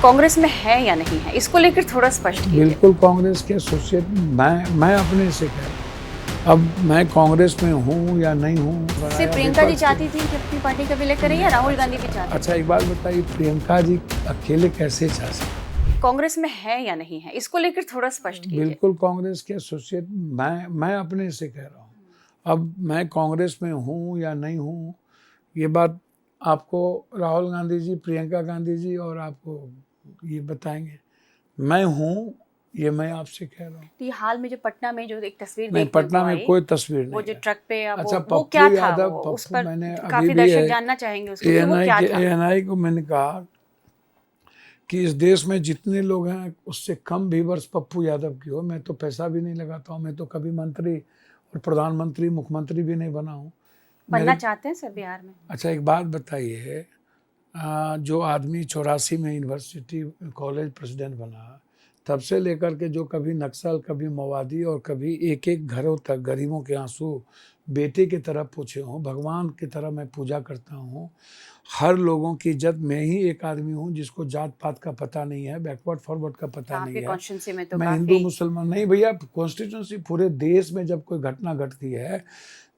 कांग्रेस में है या नहीं है, इसको लेकर थोड़ा स्पष्ट कीजिए। बिल्कुल कांग्रेस के एसोसिएट मैं अपने से कह रहा हूँ। अब मैं कांग्रेस में हूँ या नहीं हूँ। सिर्फ प्रियंका जी चाहती थी कि अपनी पार्टी का विलय करें या राहुल गांधी भी चाहते अच्छा, एक बात बताइए, प्रियंका जी अकेले कैसे चाह सकते? हैं? कांग्रेस में है या नहीं है, इसको लेकर थोड़ा स्पष्ट कीजिए। बिल्कुल कांग्रेस के एसोसिएट मैं अपने से कह रहा हूँ। अब मैं कांग्रेस में हूँ या नहीं हूँ, ये बात आपको राहुल गांधी जी, प्रियंका गांधी जी और आपको ये बताएंगे। मैं हूँ, ये मैं आपसे कह रहा हूँ। तो ये हाल में जो पटना में जो एक तस्वीर नहीं, देखने पटना को में आई, कोई तस्वीर वो नहीं जो है। ट्रक पे अच्छा, वो क्या पप्पू था, यादव, वो उस पप्पू पर मैंने अभी काफी भी दर्शक जानना चाहेंगे उसको कि वो क्या था। ANI को मैंने कहा कि इस देश में जितने लोग हैं उससे कम व्यूअर्स पप्पू यादव की हो। मैं तो पैसा भी नहीं लगाता हूँ, मैं तो कभी मंत्री और प्रधानमंत्री, मुख्यमंत्री भी नहीं बना हूँ। बनना चाहते हैं सर बिहार में? अच्छा, एक बात बताइए, जो आदमी 84 में यूनिवर्सिटी कॉलेज प्रेसिडेंट बना, तब से लेकर के जो कभी नक्सल, कभी मवादी और कभी एक एक घरों तक गरीबों के आंसू बेटे की तरह पूछे हों, भगवान की तरह मैं पूजा करता हूँ। हर लोगों की इज्जत, मैं ही एक आदमी हूँ जिसको जात पात का पता नहीं है, बैकवर्ड फॉरवर्ड का पता नहीं आपके है। कॉन्स्टिट्यूंसी में तो मैं हिंदू काफी मुसलमान नहीं भैया, कॉन्स्टिट्यूंसी पूरे देश में जब कोई घटना घटती है,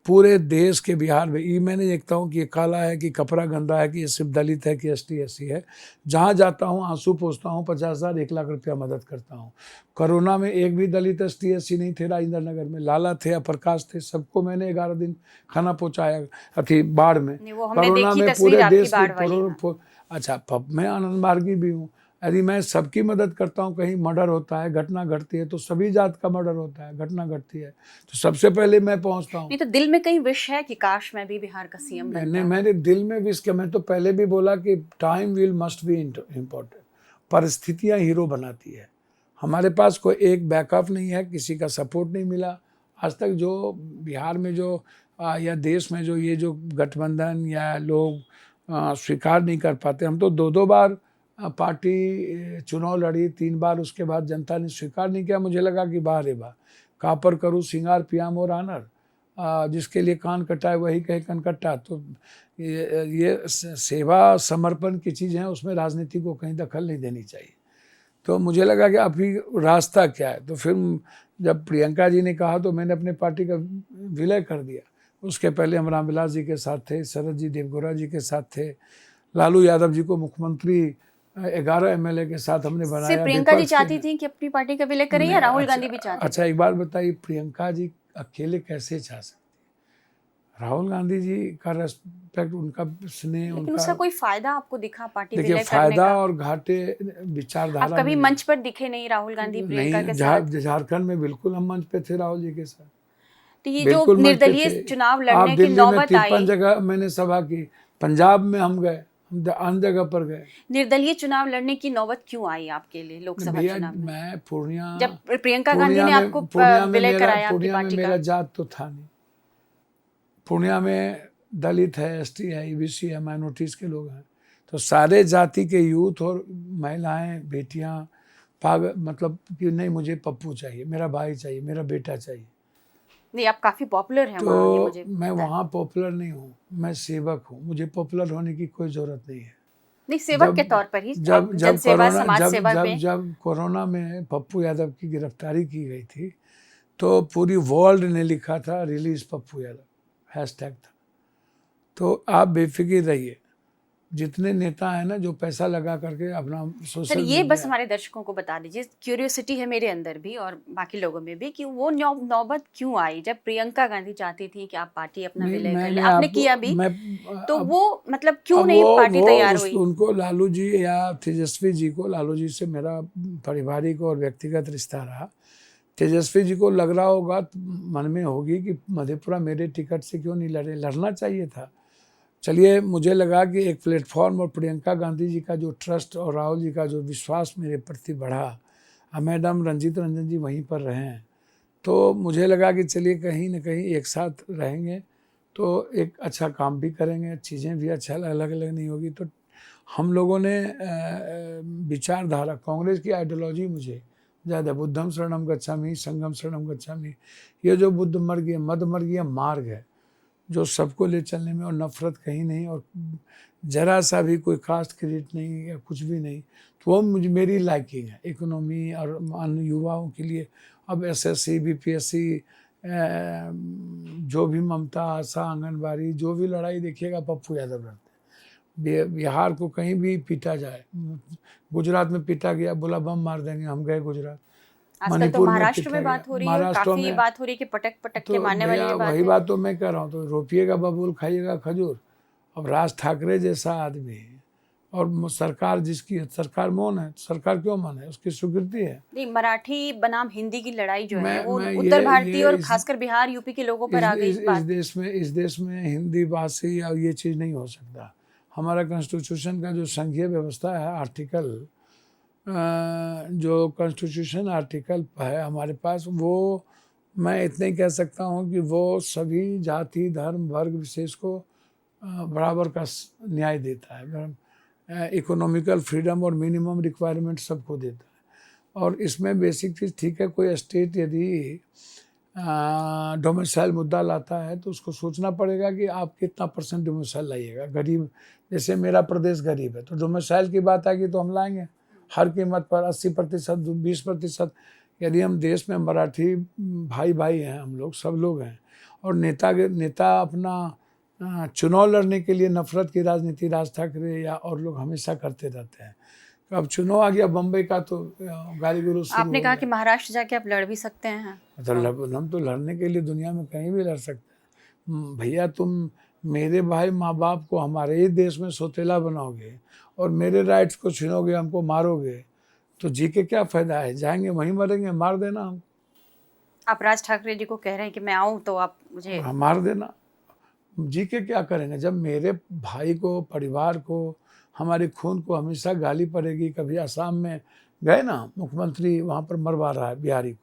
पूरे देश के बिहार में, ये मैं नहीं देखता हूँ कि ये काला है कि कपड़ा गंदा है कि ये सिर्फ दलित है कि ST SC है। जहाँ जाता हूँ आंसू पोंछता हूँ, 50,000 1 लाख रुपया मदद करता हूँ। कोरोना में एक भी दलित ST SC नहीं थे राजेंद्र नगर में। लाला थे, प्रकाश थे, सबको मैंने 11 दिन खाना पहुँचाया अथी बाढ़ में। नहीं, वो हमने कोरोना देखी में तस्वीर पूरे आपकी देश बाढ़ की वाली। अच्छा, मैं आनंद मार्गी भी हूँ। यदि मैं सबकी मदद करता हूँ, कहीं मर्डर होता है, घटना घटती है, तो सभी जात का मर्डर होता है, घटना घटती है, तो सबसे पहले मैं पहुँचता हूँ। नहीं तो दिल में कहीं विश है कि काश मैं भी बिहार का CM बनता। मेरे दिल में विश किया। मैं तो पहले भी बोला कि time will must be important. परिस्थितियाँ हीरो बनाती है। हमारे पास कोई एक बैकअप नहीं है, किसी का सपोर्ट नहीं मिला आज तक। जो बिहार में जो या देश में जो ये जो गठबंधन या लोग स्वीकार नहीं कर पाते। हम तो 2-2 बार पार्टी चुनाव लड़ी, 3 बार, उसके बाद जनता ने स्वीकार नहीं किया। मुझे लगा कि वाह रे वाह, कापर करूँ सिंगार पिया मोर आनर, जिसके लिए कान कटा है वही कहे कनकट्टा। तो ये सेवा समर्पण की चीज़ है, उसमें राजनीति को कहीं दखल नहीं देनी चाहिए। तो मुझे लगा कि अभी रास्ता क्या है। तो फिर जब प्रियंका जी ने कहा तो मैंने अपने पार्टी का विलय कर दिया। उसके पहले हम रामविलास जी के साथ थे, शरद जी देवगौड़ा जी के साथ थे, लालू यादव जी को मुख्यमंत्री 11 MLA के साथ हमने बनाया। सिर्फ प्रियंका जी चाहती थी कि अपनी पार्टी का विलय करें या राहुल गांधी भी चाहते थे? अच्छा, एक बात बताइए, प्रियंका जी अकेले कैसे चाह सकती? राहुल गांधी जी का रेस्पेक्ट, उनका स्नेह, लेकिन उनका, उसका कोई फायदा आपको दिखा पार्टी देखिए, विलय करने फायदा का? और घाटे विचारधारा आप कभी में मंच पर दिखे नहीं राहुल गांधी प्रियंका के साथ? झारखंड में बिल्कुल हम मंच पे थे राहुल जी के साथ, तो ये जो बिल्कुल मंच पे निर्दलीय थे। चुनाव आप लड़ने की दिल्ली में नौबत 53 आई, जगह मैंने सभा की, पंजाब में हम गए, हम अन्य जगह पर गए। निर्दलीय चुनाव लड़ने की नौबत क्यों आई आपके लिए लोकसभा भैया, चुनाव में? मैं पूर्णिया, जब प्रियंका गांधी ने आपको विलय कराया आपकी पार्टी का? मेरा जात तो था नहीं। पूर्णिया में दलित है, ST है, EBC है, माइनॉरिटीज़ के लोग हैं। तो सारे जाति के यूथ और महिलाएं, बेटियां मतलब कि नहीं, मुझे पप्पू चाहिए, मेरा भाई चाहिए, मेरा बेटा चाहिए। नहीं, आप काफी पॉपुलर हैं वहाँ, ये तो मुझे मैं पता है। वहाँ पॉपुलर नहीं हूँ, मैं सेवक हूँ। मुझे पॉपुलर होने की कोई ज़रूरत नहीं है। नहीं, सेवक के तौर पर ही आप जब जनसेवा, समाज सेवा में। जब कोरोना में पप्पू यादव की गिरफ्तारी की गई थी, तो पूरी वर्ल्ड ने लिखा था रिलीज पप्पू यादव, हैशटैग था। तो आप बेफिक्र रहिए, जितने नेता हैं ना जो पैसा लगा करके अपना सर, सोशल ये बस हमारे दर्शकों को बता दीजिए, क्यूरियोसिटी है मेरे अंदर भी और बाकी लोगों में भी, कि वो नौबत क्यों आई जब प्रियंका गांधी चाहती थी कि आप पार्टी अपना विलय कर लें, आपने किया भी, तो वो मतलब क्यों नहीं पार्टी तैयार हुई? उनको लालू जी या तेजस्वी जी को, लालू जी से मेरा पारिवारिक और व्यक्तिगत रिश्ता रहा। तेजस्वी जी को लग रहा होगा, मन में होगी कि मधेपुरा मेरे टिकट से क्यों नहीं लड़े, लड़ना चाहिए था। चलिए, मुझे लगा कि एक प्लेटफॉर्म और प्रियंका गांधी जी का जो ट्रस्ट और राहुल जी का जो विश्वास मेरे प्रति बढ़ा, मैडम रंजीत रंजन जी वहीं पर रहे हैं, तो मुझे लगा कि चलिए कहीं न कहीं एक साथ रहेंगे तो एक अच्छा काम भी करेंगे, चीज़ें भी अच्छा अलग अलग नहीं होगी। तो हम लोगों ने विचारधारा, कांग्रेस की आइडियोलॉजी मुझे ज़्यादा, बुद्धम शरणम गच्छामि, संघम शरणम गच्छामि, ये जो बुद्ध मार्ग, मध्य मार्ग मार्ग है जो सबको ले चलने में, और नफरत कहीं नहीं, और जरा सा भी कोई कास्ट क्रेडिट नहीं या कुछ भी नहीं, तो वो मुझे मेरी लाइकिंग है इकोनॉमी और अन्य युवाओं के लिए। अब एसएससी बीपीएससी जो भी ममता आशा आंगनबाड़ी जो भी लड़ाई देखिएगा पप्पू यादव लड़ते हैं। बिहार को कहीं भी पीटा जाए, गुजरात में पीटा गया, बोला बम मार देंगे, हम गए गुजरात। आजकल तो महाराष्ट्र में बात हो रही है, काफी बात हो रही है कि पटक पटक के मारने वाली बात है। वही बात तो मैं कह रहा हूँ, तो रोपिएगा बबूल खाइएगा खजूर। अब राज ठाकरे जैसा आदमी और सरकार जिसकी सरकार मौन है, सरकार क्यों मौन है? उसकी स्वीकृति है। नहीं, मराठी बनाम हिंदी की लड़ाई जो है वो उत्तर भारतीय और खासकर बिहार यूपी के लोगों पर आ गई। इस देश में हिंदी भाषी और ये चीज़ नहीं हो सकता। हमारा कॉन्स्टिट्यूशन का जो संघीय व्यवस्था है, आर्टिकल जो कॉन्स्टिट्यूशन आर्टिकल है हमारे पास, वो मैं इतना ही कह सकता हूँ कि वो सभी जाति धर्म वर्ग विशेष को बराबर का न्याय देता है। इकोनॉमिकल फ्रीडम और मिनिमम रिक्वायरमेंट सबको देता है। और इसमें बेसिक चीज़ ठीक है, कोई स्टेट यदि डोमिसाइल मुद्दा लाता है तो उसको सोचना पड़ेगा कि आप कितना % डोमिसाइल लाइएगा। गरीब, जैसे मेरा प्रदेश गरीब है तो डोमिसाइल की बात आएगी तो हम लाएंगे हर कीमत पर 80% 20%। यदि हम देश में मराठी भाई भाई हैं, हम लोग सब लोग हैं, और नेता अपना चुनाव लड़ने के लिए नफरत की राजनीति राज ठाकरे या और लोग हमेशा करते रहते हैं। तो अब चुनाव आ गया बम्बई का तो गाली गलौज। आपने कहा कि महाराष्ट्र जाके आप लड़ भी सकते हैं। मतलब हम तो लड़ने के लिए दुनिया में कहीं भी लड़ सकते हैं। भैया तुम मेरे भाई माँ बाप को हमारे ही देश में सौतेला बनाओगे और मेरे राइट्स को छीनोगे, हमको मारोगे, तो जी के क्या फ़ायदा है? जाएंगे वहीं मरेंगे, मार देना हम। आप राज ठाकरे जी को कह रहे हैं कि मैं आऊँ तो आप मुझे मार देना, जी के क्या करेंगे? जब मेरे भाई को, परिवार को, हमारे खून को हमेशा गाली पड़ेगी। कभी असम में गए ना, मुख्यमंत्री वहाँ पर मरवा रहा है बिहारी को,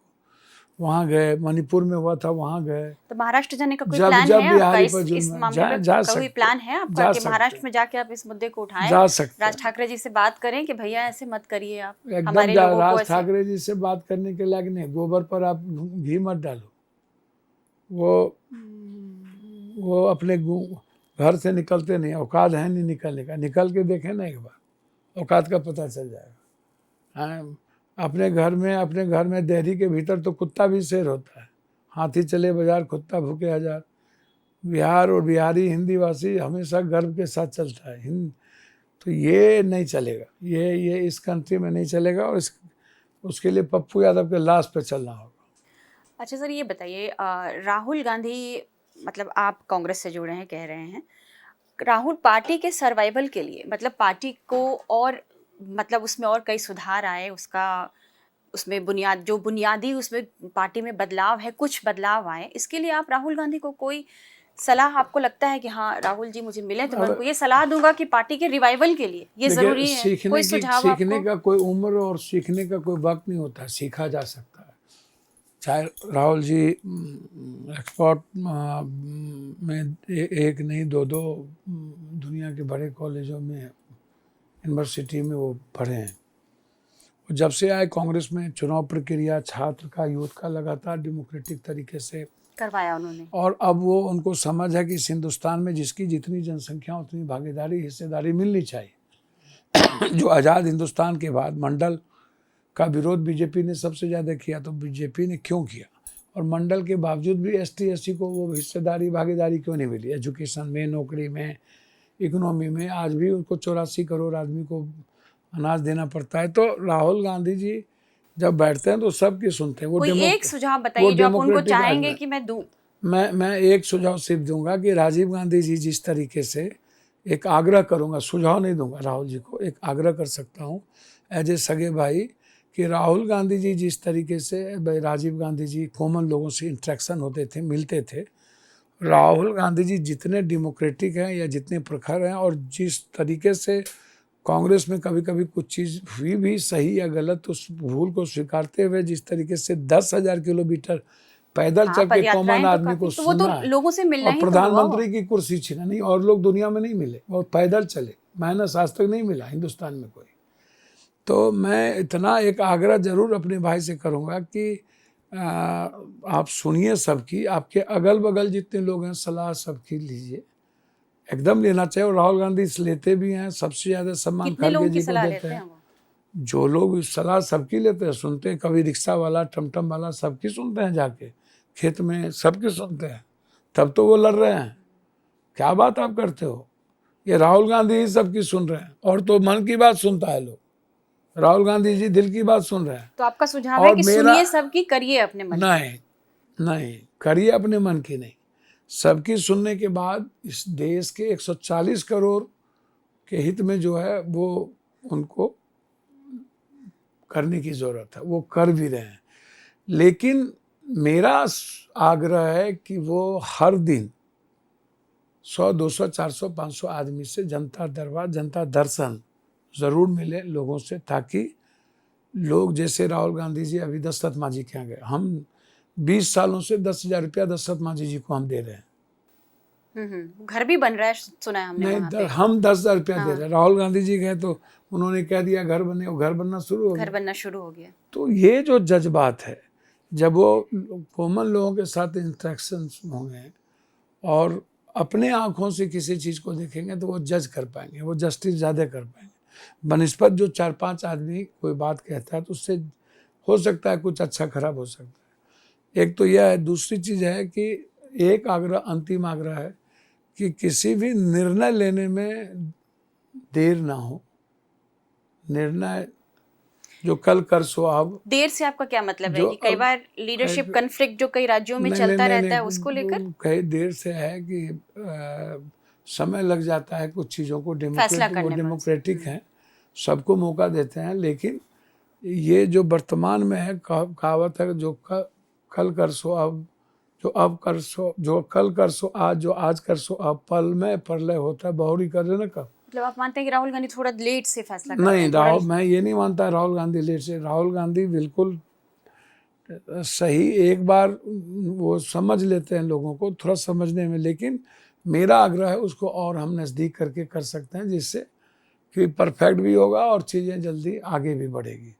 वहाँ गए, मणिपुर में हुआ था वहाँ गए। तो महाराष्ट्र जाने का कोई प्लान है आपका? इस मामले में कोई प्लान है आपका कि महाराष्ट्र में जाके आप इस मुद्दे को उठाएं? जा सकते। राज ठाकरे जी से बात करें कि भैया ऐसे मत करिए आप हमारे लोगों को। राज ठाकरे जी से बात करने के लायक नहीं। गोबर पर आप घी मत डालो, वो अपने घर से निकलते नहीं, औकात है नहीं निकलने का। निकल के देखें ना एक बार, औकात का पता चल जाएगा। हाँ, अपने घर में देहरी के भीतर तो कुत्ता भी शेर होता है। हाथी चले बाजार, कुत्ता भूखे हजार। बिहार और बिहारी हिंदी भाषी हमेशा गर्व के साथ चलता है। तो ये नहीं चलेगा, ये इस कंट्री में नहीं चलेगा, और उसके लिए पप्पू यादव के लाश पे चलना होगा। अच्छा सर, ये बताइए, राहुल गांधी, मतलब आप कांग्रेस से जुड़े हैं, कह रहे हैं राहुल पार्टी के सर्वाइवल के लिए, मतलब पार्टी को और मतलब उसमें और कई सुधार आए, उसमें बुनियादी उसमें पार्टी में बदलाव है, कुछ बदलाव आए, इसके लिए आप राहुल गांधी को कोई सलाह आपको लगता है कि हाँ राहुल जी मुझे मिले तो मैं उनको ये सलाह दूंगा कि पार्टी के रिवाइवल के लिए ये जरूरी है? कोई सुझाव? सीखने का कोई उम्र और सीखने का कोई वक्त नहीं होता, सीखा जा सकता है। चाहे राहुल जी एक्सपोर्ट में एक नहीं दो दुनिया के बड़े कॉलेजों में, यूनिवर्सिटी में वो पढ़े हैं। जब से आए कांग्रेस में चुनाव प्रक्रिया छात्र का, यूथ का लगातार डेमोक्रेटिक तरीके से करवाया उन्होंने, और अब वो उनको समझ है कि इस हिंदुस्तान में जिसकी जितनी जनसंख्या उतनी भागीदारी हिस्सेदारी मिलनी चाहिए। जो आज़ाद हिंदुस्तान के बाद मंडल का विरोध बीजेपी ने सबसे ज़्यादा किया, तो बीजेपी ने क्यों किया? और मंडल के बावजूद भी एसटी एससी को वो हिस्सेदारी भागीदारी क्यों नहीं मिली? एजुकेशन में, नौकरी में, इकोनॉमी में आज भी उनको 84 करोड़ आदमी को अनाज देना पड़ता है। तो राहुल गांधी जी जब बैठते हैं तो सबकी सुनते हैं। कोई एक सुझाव बताइए जो आप उनको चाहेंगे कि मैं दूं? मैं एक सुझाव सिर्फ दूंगा कि राजीव गांधी जी जिस तरीके से, एक आग्रह करूंगा, सुझाव नहीं दूंगा, राहुल जी को एक आग्रह कर सकता हूं एज ए सगे भाई, कि राहुल गांधी जी जिस तरीके से राजीव गांधी जी कॉमन लोगों से इंटरेक्शन होते थे, मिलते थे, राहुल गांधी जी जितने डेमोक्रेटिक हैं या जितने प्रखर हैं, और जिस तरीके से कांग्रेस में कभी कभी कुछ चीज़ हुई भी सही या गलत, उस भूल को स्वीकारते हुए जिस तरीके से 10,000 किलोमीटर पैदल चल के कॉमन आदमी को सुनना है, लोगों से मिलना और प्रधानमंत्री की कुर्सी छीना नहीं, और लोग दुनिया में नहीं मिले, और पैदल चले, मेहनत आज तक नहीं मिला हिंदुस्तान में कोई। तो मैं इतना एक आग्रह जरूर अपने भाई से करूँगा कि आप सुनिए सबकी, आपके अगल बगल जितने लोग हैं सलाह सबकी लीजिए, एकदम लेना चाहिए। और राहुल गांधी लेते भी हैं, सबसे ज़्यादा सम्मान खड़गे जी को देते हैं। जो लोग सलाह सबकी लेते हैं, सुनते हैं, कभी रिक्शा वाला, टमटम वाला, सबकी सुनते हैं, जाके खेत में सबकी सुनते हैं, तब तो वो लड़ रहे हैं। क्या बात आप करते हो? ये राहुल गांधी ही सबकी सुन रहे हैं, और तो मन की बात सुनता है लोग, राहुल गांधी जी दिल की बात सुन रहे हैं। तो आपका सुझाव है कि सुनिए सबकी, करिए अपने मन की। नहीं, करिए अपने मन की नहीं, सबकी सुनने के बाद इस देश के 140 करोड़ के हित में जो है वो उनको करने की जरूरत है, वो कर भी रहे हैं। लेकिन मेरा आग्रह है कि वो हर दिन 100, 200, 400, 500 आदमी से जनता दरबार, जनता दर्शन जरूर मिले लोगों से, ताकि लोग, जैसे राहुल गांधी जी अभी दशरथ मांझी के यहाँ गए, हम 20 सालों से 10,000 रुपया दशरथ मांझी जी को हम दे रहे हैं। घर भी बन रहा है, सुना है हमने। नहीं, हम 10,000 रुपया दे रहे हैं। राहुल गांधी जी गए तो उन्होंने कह दिया घर बने, वो घर बनना शुरू हो गया। तो ये जो जज्बात है, जब वो कॉमन लोगों के साथ इंटरेक्शन होंगे और अपने आंखों से किसी चीज़ को देखेंगे तो वो जज कर पाएंगे, वो जस्टिस ज़्यादा कर पाएंगे, बनिस्पत जो 4-5 आदमी कोई बात कहता है तो उससे हो सकता है कुछ अच्छा खराब हो सकता है। एक तो यह है। दूसरी चीज़ है कि एक आग्रह, अंतिम आग्रह है कि किसी भी निर्णय लेने में देर ना हो। निर्णय जो कल कर सो अब। देर से आपका क्या मतलब है? कि कई बार लीडरशिप कन्फ्लिक्ट जो कई राज्यों में चलता रहता है, उसको लेकर कई देर से है कि समय लग जाता है कुछ चीज़ों को, डेमोक्रेटिक है, सबको मौका देते हैं, लेकिन ये जो वर्तमान में है, कहावत है जो कल कर सो अब, जो अब कर सो, जो कल कर सो आज, जो आज कर सो अब, पल में प्रलय होता है, बहुरी कर देना कब। मतलब आप मानते हैं कि राहुल गांधी थोड़ा लेट से फैसला कर नहीं, मैं ये नहीं मानता राहुल गांधी लेट से। राहुल गांधी बिल्कुल सही, एक बार वो समझ लेते हैं लोगों को, थोड़ा समझने में, लेकिन मेरा आग्रह है उसको और हम नज़दीक करके कर सकते हैं, जिससे कि परफेक्ट भी होगा और चीज़ें जल्दी आगे भी बढ़ेगी।